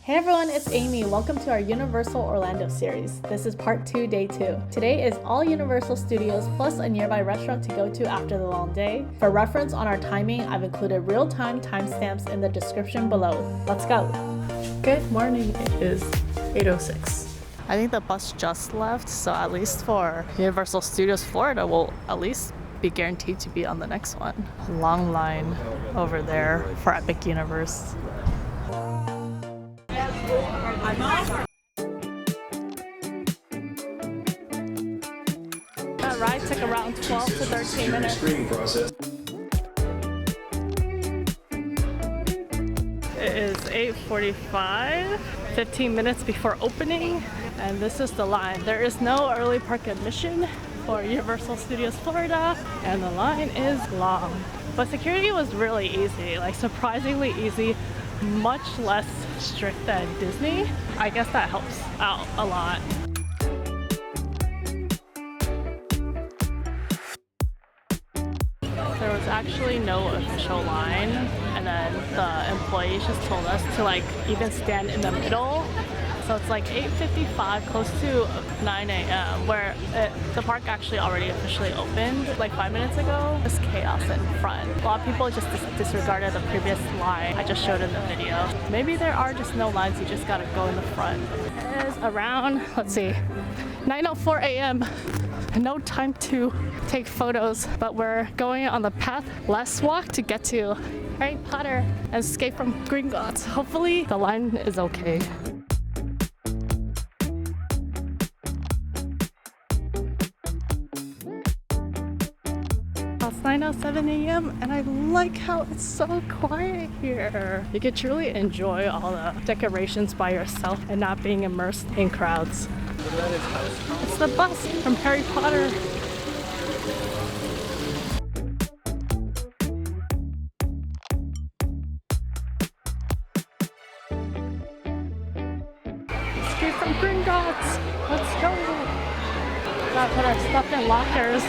Hey everyone, it's Amy. Welcome to our Universal Orlando series. This is part 2, day 2. Today is all Universal Studios plus a nearby restaurant to go to after the long day. For reference on our timing, I've included real-time timestamps in the description below. Let's go. Good morning. It is 8:06. I think the bus just left, so at least for Universal Studios Florida, we'll at least be guaranteed to be on the next one. Long line over there for Epic Universe. That ride took around 12 to 13 minutes. It is 8:45, 15 minutes before opening, and this is the line. There is no early park admission for Universal Studios Florida, and the line is long. But security was really easy, like surprisingly easy, much less strict than Disney. I guess that helps out a lot. There was actually no official line, and then the employees just told us to like even stand in the middle. So it's like 8:55, close to 9 a.m. where the park actually already officially opened like 5 minutes ago. Just chaos in front. A lot of people just disregarded the previous line I just showed in the video. Maybe there are just no lines, you just gotta go in the front. It is around, let's see, 9:04 a.m. No time to take photos, but we're going on the path less walk to get to Harry Potter and escape from Gringotts. Hopefully the line is okay. It's 9:07 a.m. and I like how it's so quiet here. You can truly enjoy all the decorations by yourself and not being immersed in crowds. It's the bus from Harry Potter. Escape from Gringotts! Let's go! Gotta put our stuff in lockers.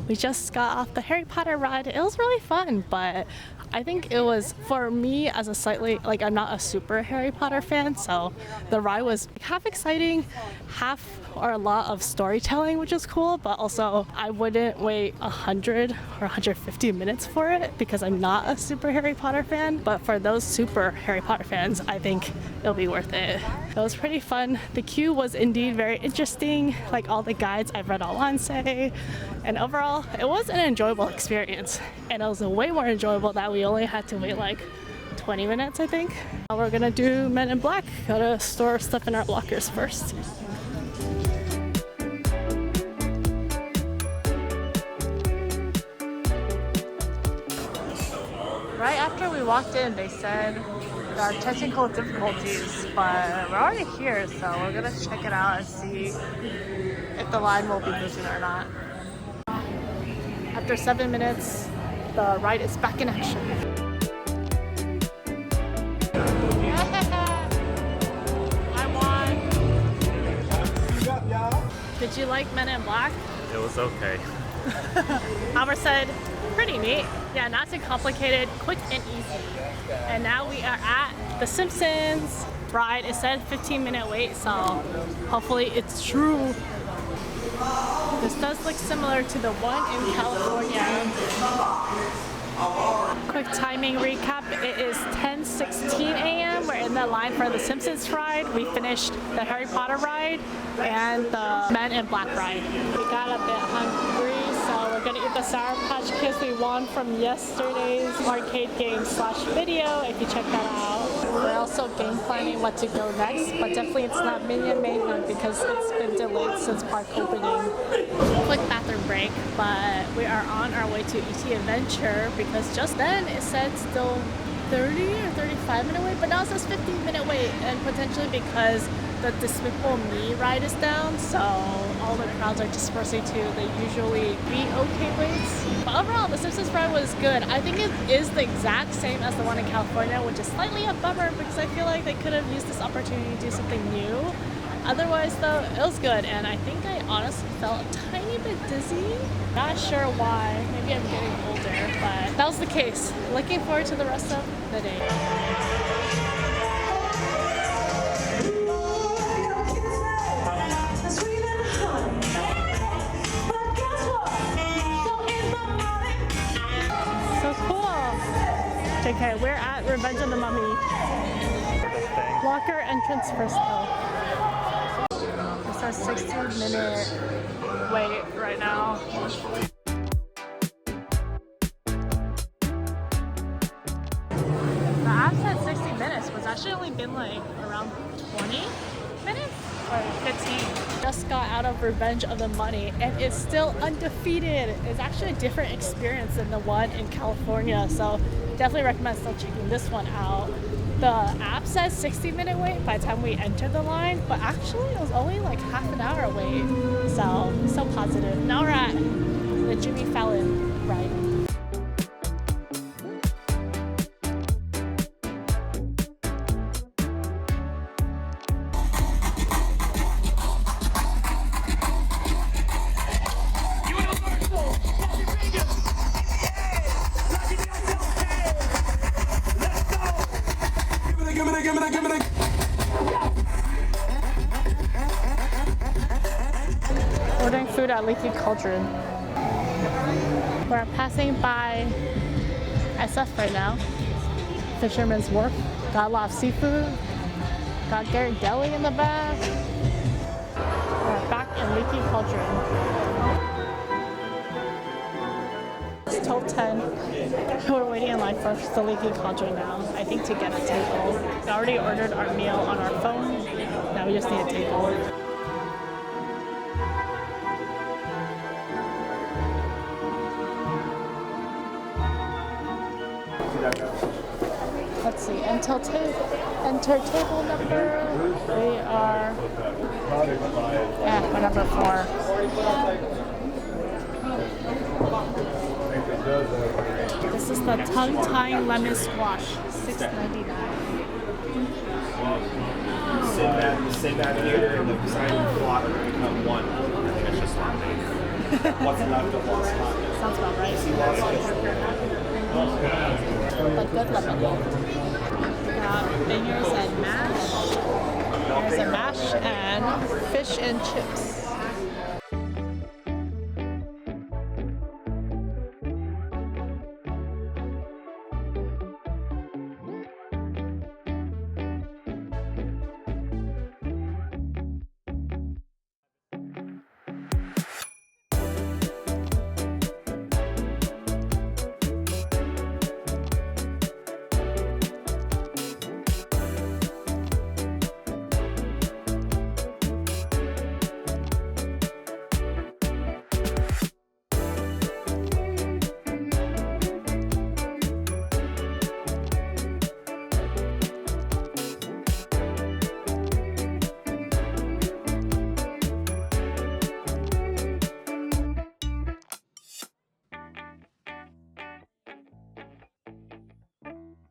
We just got off the Harry Potter ride. It was really fun, but I think it was, for me as a slightly, like I'm not a super Harry Potter fan, so the ride was half exciting, half or a lot of storytelling, which is cool, but also I wouldn't wait 100 or 150 minutes for it because I'm not a super Harry Potter fan, but for those super Harry Potter fans, I think it'll be worth it. It was pretty fun. The queue was indeed very interesting, like all the guides I've read online say, and overall, it was an enjoyable experience, and it was way more enjoyable that we only had to wait like 20 minutes, I think. Now we're gonna do Men in Black. Gotta store stuff in our lockers first. Right after we walked in, they said there are technical difficulties, but we're already here, so we're gonna check it out and see if the line will be moving or not. After 7 minutes, the ride is back in action. I won! Did you like Men in Black? It was okay. Albert said, pretty neat. Yeah, not too complicated, quick and easy. And now we are at the Simpsons Ride. It said 15-minute wait, so hopefully it's true. This does look similar to the one in California. Quick timing recap, it is 10:16 a.m. We're in the line for the Simpsons ride. We finished the Harry Potter ride and the Men in Black ride. We got a bit hungry, so we're gonna eat the Sour Patch Kids we won from yesterday's arcade game / video, if you check that out. We're also game planning what to go next, but definitely it's not Minion Mayhem because it's been delayed since park opening. Quick bathroom break, but we are on our way to ET Adventure because just then it said still 30 or 35-minute wait, but now it says 15-minute wait, and potentially because the Despicable Me ride is down, so all the crowds are dispersing to the usually be okay waits. But overall, the Simpsons Ride was good. I think it is the exact same as the one in California, which is slightly a bummer because I feel like they could have used this opportunity to do something new. Otherwise though, it was good, and I think I honestly felt a tiny bit dizzy. Not sure why, maybe I'm getting older, but that was the case. Looking forward to the rest of the day. So cool! Okay, we're at Revenge of the Mummy. Walker entrance first though. It's a 60-minute wait right now. The app said 60 minutes, but it's actually only been like around 20 minutes or 15. Just got out of Revenge of the Mummy and it's still undefeated. It's actually a different experience than the one in California, so definitely recommend still checking this one out. The app says 60-minute wait by the time we entered the line, but actually it was only like half an hour wait, so positive. Now we're at the Jimmy Fallon ride. Ordering food at Leaky Cauldron. We're passing by SF right now. Fisherman's Wharf. Got a lot of seafood. Got Garrett Deli in the back. We're back in Leaky Cauldron. It's 12:10. We're waiting in line for the Leaky Cauldron now, I think to get a table. We already ordered our meal on our phone. Now we just need a table. Let's see, enter table number. We are, we're number 4. This is the tongue-tying lemon squash, $6.99. Sit back here and the side of the block become one. I think it's just latte. What's left of what's not. Sounds about right. But good lemon. Got fingers and mash. There's a mash and fish and chips.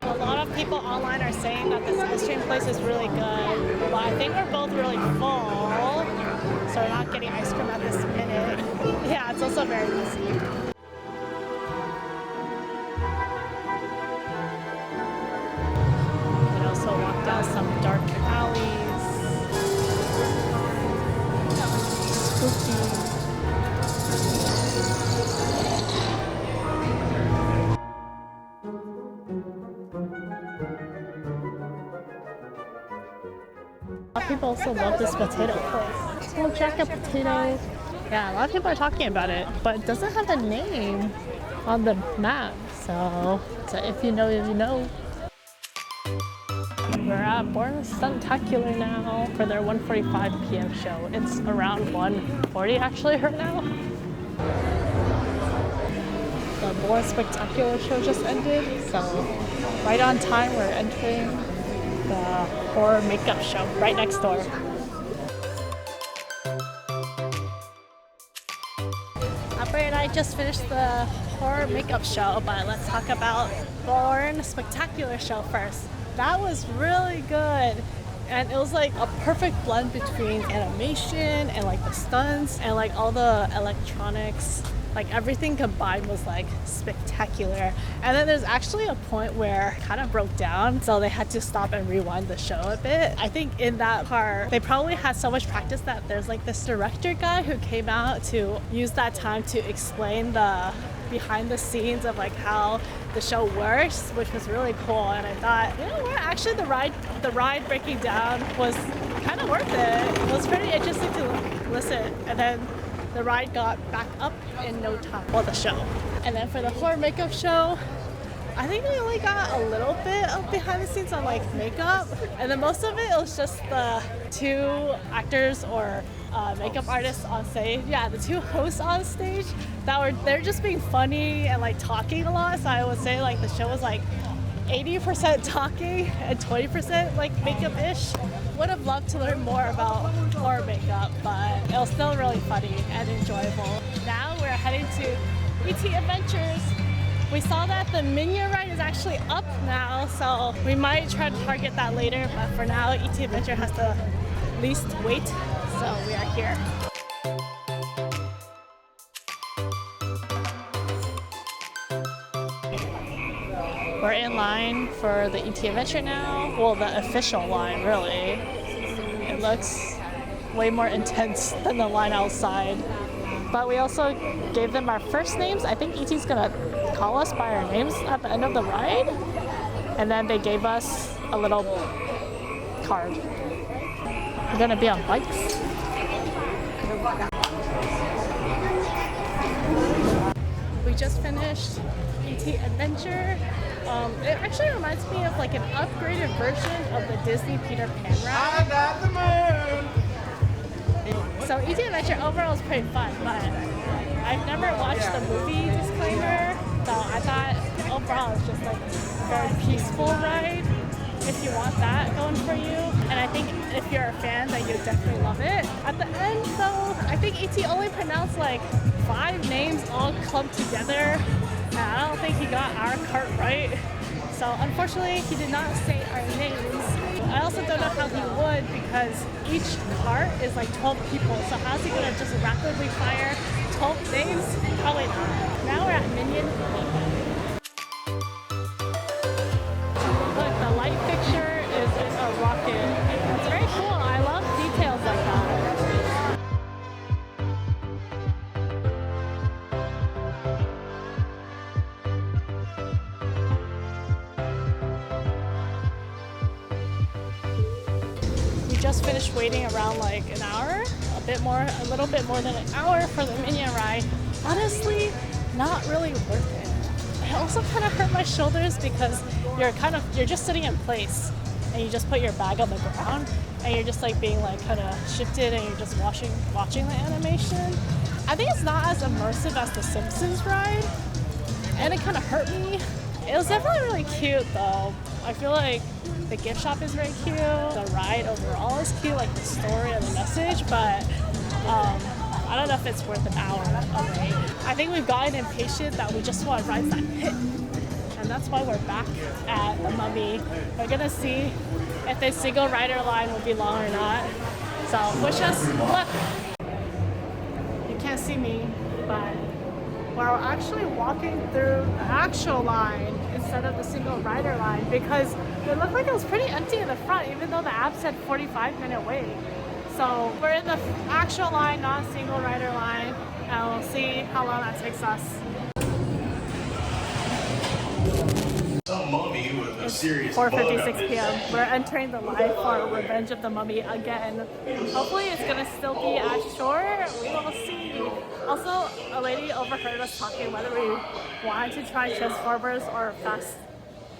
A lot of people online are saying that this ice cream place is really good, but I think we're both really full, so we're not getting ice cream at this minute. Yeah, it's also very busy. We can also walk down some dark alleys. Spooky. People also love this potato place. Small jacket potato. Yeah, a lot of people are talking about it, but it doesn't have a name on the map. So if you know, you know. We're at Bourne Stuntacular now for their 1:45 p.m. show. It's around 1:40 actually right now. The Bourne Spectacular show just ended, so right on time we're entering the horror makeup show right next door. Aubrey and I just finished the horror makeup show, but let's talk about Bourne Stuntacular Show first. That was really good. And it was like a perfect blend between animation and like the stunts and like all the electronics. Like everything combined was like spectacular. And then there's actually a point where it kind of broke down, so they had to stop and rewind the show a bit. I think in that part, they probably had so much practice that there's like this director guy who came out to use that time to explain the behind the scenes of like how the show works, which was really cool. And I thought, you know what, actually the ride breaking down was kind of worth it. It was pretty interesting to listen. And then the ride got back up in no time for the show. And then for the horror makeup show, I think we only got a little bit of behind the scenes on like makeup, and then most of it was just the two actors or makeup artists on stage. Yeah, the two hosts on stage they're just being funny and like talking a lot. So I would say like the show was like 80% talking and 20% like makeup-ish. Would have loved to learn more about horror makeup, but it was still really funny and enjoyable. Now we're heading to ET Adventures. We saw that the Minion ride is actually up now, so we might try to target that later, but for now ET Adventure has the least wait, so we are here. We're in line for the ET Adventure now. Well, the official line, really. It looks way more intense than the line outside. But we also gave them our first names. I think ET's gonna call us by our names at the end of the ride. And then they gave us a little card. We're gonna be on bikes. We just finished ET Adventure. It actually reminds me of like an upgraded version of the Disney Peter Pan ride. I got the moon! So ET Adventure overall is pretty fun, but I've never watched the movie disclaimer, so I thought overall it's just like a very peaceful ride if you want that going for you. And I think if you're a fan, then you'll definitely love it. At the end though, I think ET only pronounced like 5 names all clumped together. I don't think he got our cart right. So unfortunately, he did not say our names. I also don't know how he would, because each cart is like 12 people. So how's he gonna just rapidly fire 12 names? Probably not. Now we're at Minion Mayhem. Look, the light fixture is a rocket. It's very cool. I love details like that. Just finished waiting around like an hour, a little bit more than an hour for the Minion ride. Honestly, not really worth it. It also kind of hurt my shoulders because you're just sitting in place and you just put your bag on the ground and you're just like being like kind of shifted and you're just watching the animation. I think it's not as immersive as the Simpsons Ride, and it kind of hurt me. It was definitely really cute though. I feel like the gift shop is very cute. The ride overall is cute, like the story and the message, but I don't know if it's worth an hour of wait. I think we've gotten impatient that we just want rides that hit. And that's why we're back at the Mummy. We're gonna see if the single rider line will be long or not. So wish us luck. You can't see me, but we're actually walking through the actual line instead of the single rider line because it looked like it was pretty empty in the front, even though the app said 45-minute wait. So we're in the actual line, not a single rider line, and we'll see how long that takes us. Some mummy with a serious 4:56 p.m. We're entering the line for Revenge of the Mummy again. Hopefully it's gonna still be as short. We will see. Also, a lady overheard us talking whether we wanted to try Transformers or Fast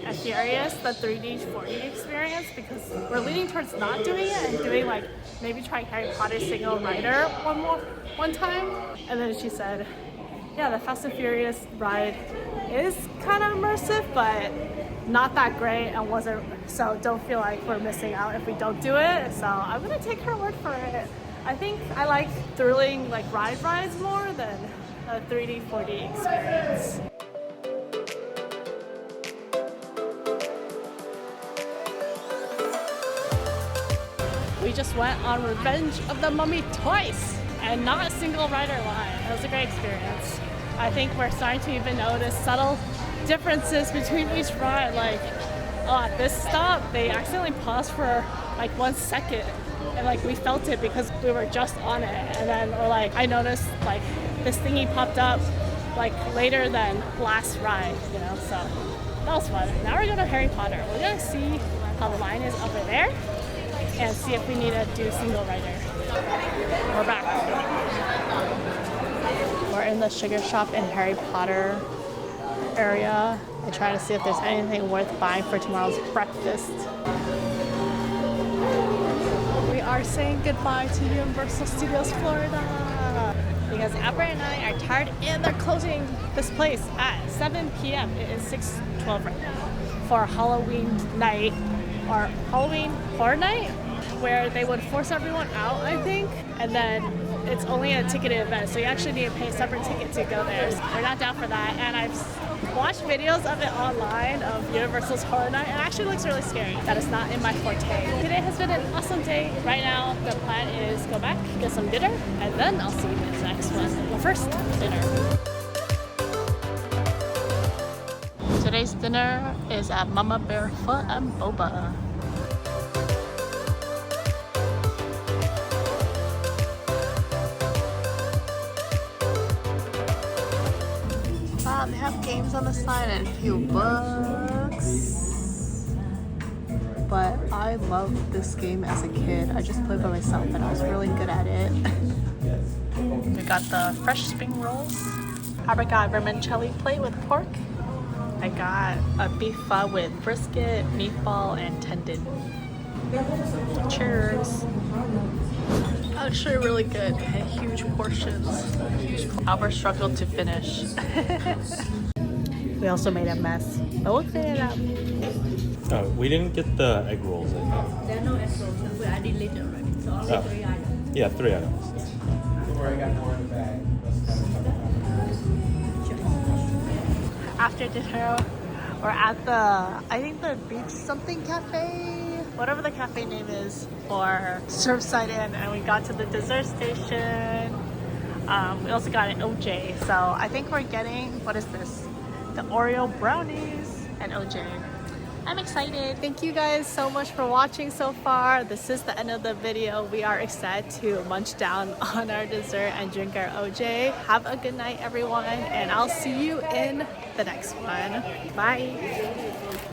and Furious, the 3D 4D experience, because we're leaning towards not doing it and doing like maybe trying Harry Potter single rider one time. And then she said, yeah, the Fast and Furious ride is kind of immersive, but not that great, and wasn't, so don't feel like we're missing out if we don't do it. So I'm gonna take her word for it. I think I like thrilling like rides more than a 3D, 4D experience. We just went on Revenge of the Mummy twice and not a single rider line. It was a great experience. I think we're starting to even notice subtle differences between each ride. Like, at this stop, they accidentally paused for like 1 second, and like we felt it because we were just on it. And then, or like, I noticed like this thingy popped up like later than last ride, you know. So that was fun. Now we're going to Harry Potter. We're gonna see how the line is over there and see if we need to do single rider. We're back. We're in the sugar shop in Harry Potter area and trying to see if there's anything worth buying for tomorrow's breakfast. We are saying goodbye to Universal Studios Florida because Amber and I are tired and they're closing this place at 7 p.m. It is 6:12 right now for Halloween night or Halloween Horror Night, where they would force everyone out, I think, and then it's only a ticketed event, so you actually need to pay a separate ticket to go there. So we're not down for that, and I've watched videos of it online of Universal's Horror Night, and it actually looks really scary. That is not in my forte. Today has been an awesome day. Right now, the plan is go back, get some dinner, and then I'll see you in the next one. Well, first, dinner. Today's dinner is at Mama Barefoot and Boba. Wow, they have games on the side and a few books. But I loved this game as a kid. I just played by myself and I was really good at it. We got the fresh spring rolls. I got vermicelli plate with pork. I got a beef pho with brisket, meatball, and tendon. Cheers. Actually really good and huge portions. Albert struggled to finish. We also made a mess, but we'll clean it up. Oh, we didn't get the egg rolls, I think. There are no egg rolls. We added later, right? So only 3 items. Yeah, 3 items. After dinner, we're at the, I think the Beach Something Cafe, whatever the cafe name is, for Surfside Inn, and we got to the dessert station. We also got an OJ, so I think we're getting, what is this? The Oreo brownies and OJ. I'm excited. Thank you guys so much for watching so far. This is the end of the video. We are excited to munch down on our dessert and drink our OJ. Have a good night, everyone, and I'll see you in the next one. Bye.